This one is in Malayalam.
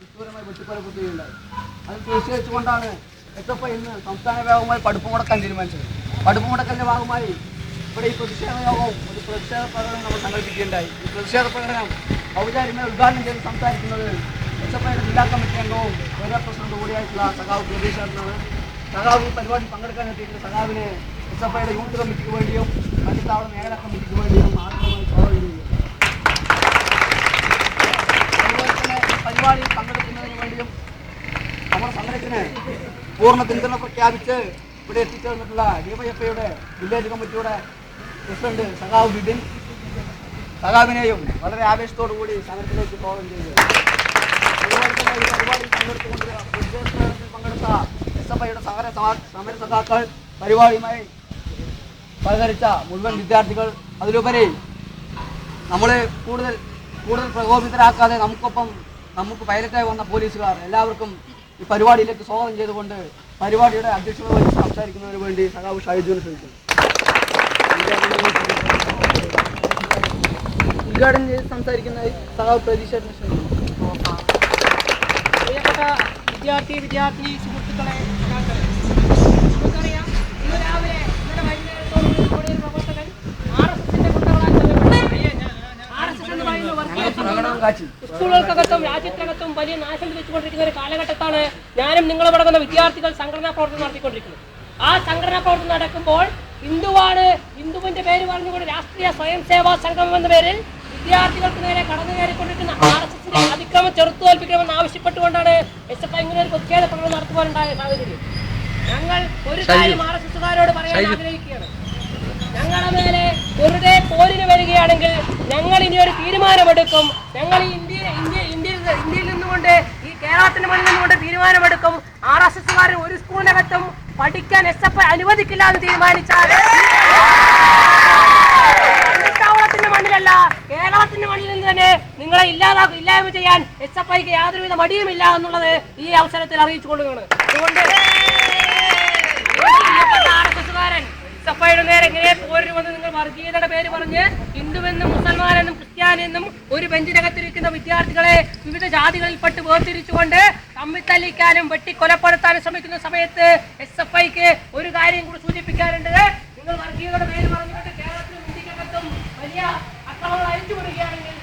നിഷ്ഠൂരമായി വെട്ടിക്കൊലപ്പെടുത്തുകയുണ്ടായി. അത് തീർച്ചയായിട്ടുകൊണ്ടാണ് SFI ഇന്ന് സംസ്ഥാന വ്യാപകമായി പഠിപ്പ് മുടക്കാൻ തീരുമാനിച്ചത്. പഠിപ്പ് മുടക്കലിന്റെ ഭാഗമായി ഇവിടെ ഈ പ്രതിഷേധ യോഗവും ഒരു പ്രതിഷേധ പ്രകടനം നമ്മൾ സംഘടിപ്പിക്കുകയുണ്ടായി. ഈ പ്രതിഷേധ പ്രകടനം ഔപചാരികമായി ഉദ്ഘാടനം ചെയ്ത് സംസാരിക്കുന്നത് SFIയുടെ ജില്ലാ കമ്മിറ്റി അംഗവും ഏരിയ പ്രസിഡന്റ് കൂടിയായിട്ടുള്ള സഖാവ് പ്രതീക്ഷാണ്. സഖാവ് ഈ പരിപാടി പങ്കെടുക്കാൻ എത്തിയിട്ടുള്ള സഖാവിനെ SFIയുടെ യൂത്ത് കമ്മിറ്റിക്ക് വേണ്ടിയും മഞ്ഞത്താവള മേഖലാ കമ്മിറ്റിക്ക് വേണ്ടിയും ആദ്യമായി സ്വാഗതം ചെയ്യുന്നു. അതുപോലെ തന്നെ ഈ പരിപാടിയിൽ പങ്കെടുക്കുന്നതിന് വേണ്ടിയും നമ്മുടെ സമരത്തിന് പൂർണ്ണ പിന്തുണ പ്രഖ്യാപിച്ച് ഇവിടെ എത്തിച്ചേർന്നിട്ടുള്ള DYFIയുടെ വില്ലേജ് കമ്മിറ്റിയുടെ പ്രസിഡന്റ് സഖാവ് ബിബിൻ, സഖാവിനെയും വളരെ ആവേശത്തോടു കൂടി സമരത്തിലേക്ക് സ്വാഗതം ചെയ്യുക. അതുപോലെ തന്നെ ഈ പരിപാടിയിൽ പങ്കെടുത്തുകൊണ്ട് പങ്കെടുത്ത SFIയുടെ സമര സഖാക്കൾ, പരിപാടിയുമായി സഹകരിച്ച മുഴുവൻ വിദ്യാർത്ഥികൾ, അതിലുപരി നമ്മളെ കൂടുതൽ പ്രകോപിതരാക്കാതെ നമുക്ക് പൈലറ്റായി വന്ന പോലീസുകാർ, എല്ലാവർക്കും ഈ പരിപാടിയിലേക്ക് സ്വാഗതം ചെയ്തുകൊണ്ട് പരിപാടിയുടെ അധ്യക്ഷത വഹിച്ച് സംസാരിക്കുന്നതിന് വേണ്ടി സഖാവ് ഷൈജുവിനെ ക്ഷണിക്കുന്നു. ഉദ്ഘാടനം ചെയ്ത് സംസാരിക്കുന്ന സഖാവ് പ്രതീക്ഷയെ ക്ഷണിക്കുന്നു. പ്രിയപ്പെട്ട വിദ്യാർത്ഥി സുഹൃത്തുക്കളെ, നമുക്കറിയാം ഇന്ന് രാവിലെ ഇന്നലെ വൈകുന്നേരത്തോടുകൂടി പ്രവർത്തകൻ RSSന്റെ സ്കൂളുകൾക്കകത്തും രാജ്യത്തിനകത്തും വലിയ നാശം വിധിച്ചുകൊണ്ടിരിക്കുന്ന ഒരു കാലഘട്ടത്താണ് ഞാനും നിങ്ങളടങ്ങുന്ന വിദ്യാർത്ഥികൾ സംഘടനാ പ്രവർത്തനം നടത്തിക്കൊണ്ടിരിക്കുന്നത്. ആ സംഘടനാ പ്രവർത്തനം നടക്കുമ്പോൾ ഹിന്ദുവിന്റെ പേര് പറഞ്ഞുകൊണ്ട് രാഷ്ട്രീയ സ്വയം സേവാ സംഘം എന്ന പേരിൽ വിദ്യാർത്ഥികൾക്ക് നേരെ കടന്നു കയറിക്കൊണ്ടിരിക്കുന്ന RSSന്റെ അതിക്രമം ചെറുത്തുതോൽപ്പിക്കണമെന്ന് ആവശ്യപ്പെട്ടുകൊണ്ടാണ് SFI ഇങ്ങനെ ഒരു പ്രതിഷേധ പ്രകടനം നടത്തുവാനുണ്ടായ സാഹചര്യം. ഞങ്ങൾ ഒരു കാര്യം RSSകാരോട് പറയാൻ ആഗ്രഹിക്കുകയാണ്. ഞങ്ങളുടെ മേലെ വെറുതെ പോരിന് വരികയാണെങ്കിൽ ഞങ്ങൾ ഇനി ഒരു തീരുമാനമെടുക്കും. ഞങ്ങൾ ഈ ഇന്ത്യയിൽ നിന്നുകൊണ്ട്, ഈ കേരളത്തിന്റെ മണ്ണിൽ നിന്നുകൊണ്ട് തീരുമാനമെടുക്കും. RSSകാരൻ ഒരു സ്കൂളിനകത്തും പഠിക്കാൻ SFI അനുവദിക്കില്ല എന്ന് തീരുമാനിച്ചാൽ ത്തിന്റെ മണ്ണിലല്ല, കേരളത്തിന്റെ മണ്ണിൽ നിന്ന് തന്നെ നിങ്ങളെ ഇല്ലായ്മ ചെയ്യാൻ SFIക്ക് യാതൊരുവിധ മടിയുമില്ല എന്നുള്ളത് ഈ അവസരത്തിൽ അറിയിച്ചു കൊള്ളുകയാണ്. അതുകൊണ്ട് RSSകാരൻ SFIയുടെ നേരെ എങ്ങനെ പോരുമെന്ന് നിങ്ങൾ വർഗീയതയുടെ പേര് പറഞ്ഞ് ഹിന്ദുവെന്നും മുസൽമാനെന്നും ക്രിസ്ത്യാനെന്നും ഒരു ബെഞ്ചിനകത്തിരിക്കുന്ന വിദ്യാർത്ഥികളെ വിവിധ ജാതികളിൽപ്പെട്ട് വേർതിരിച്ചുകൊണ്ട് തമ്മിത്തല്ലിക്കാനും വെട്ടിക്കൊലപ്പെടുത്താനും ശ്രമിക്കുന്ന സമയത്ത് SFIക്ക് ഒരു കാര്യം കൂടി സൂചിപ്പിക്കാറുണ്ട്. നിങ്ങൾ വർഗീയതയുടെ പേര് പറഞ്ഞുകൊണ്ട് കേരളത്തിലും ഇന്ത്യക്കകത്തും വലിയ അക്രമങ്ങൾ അയച്ചുവിടുകയാണെങ്കിൽ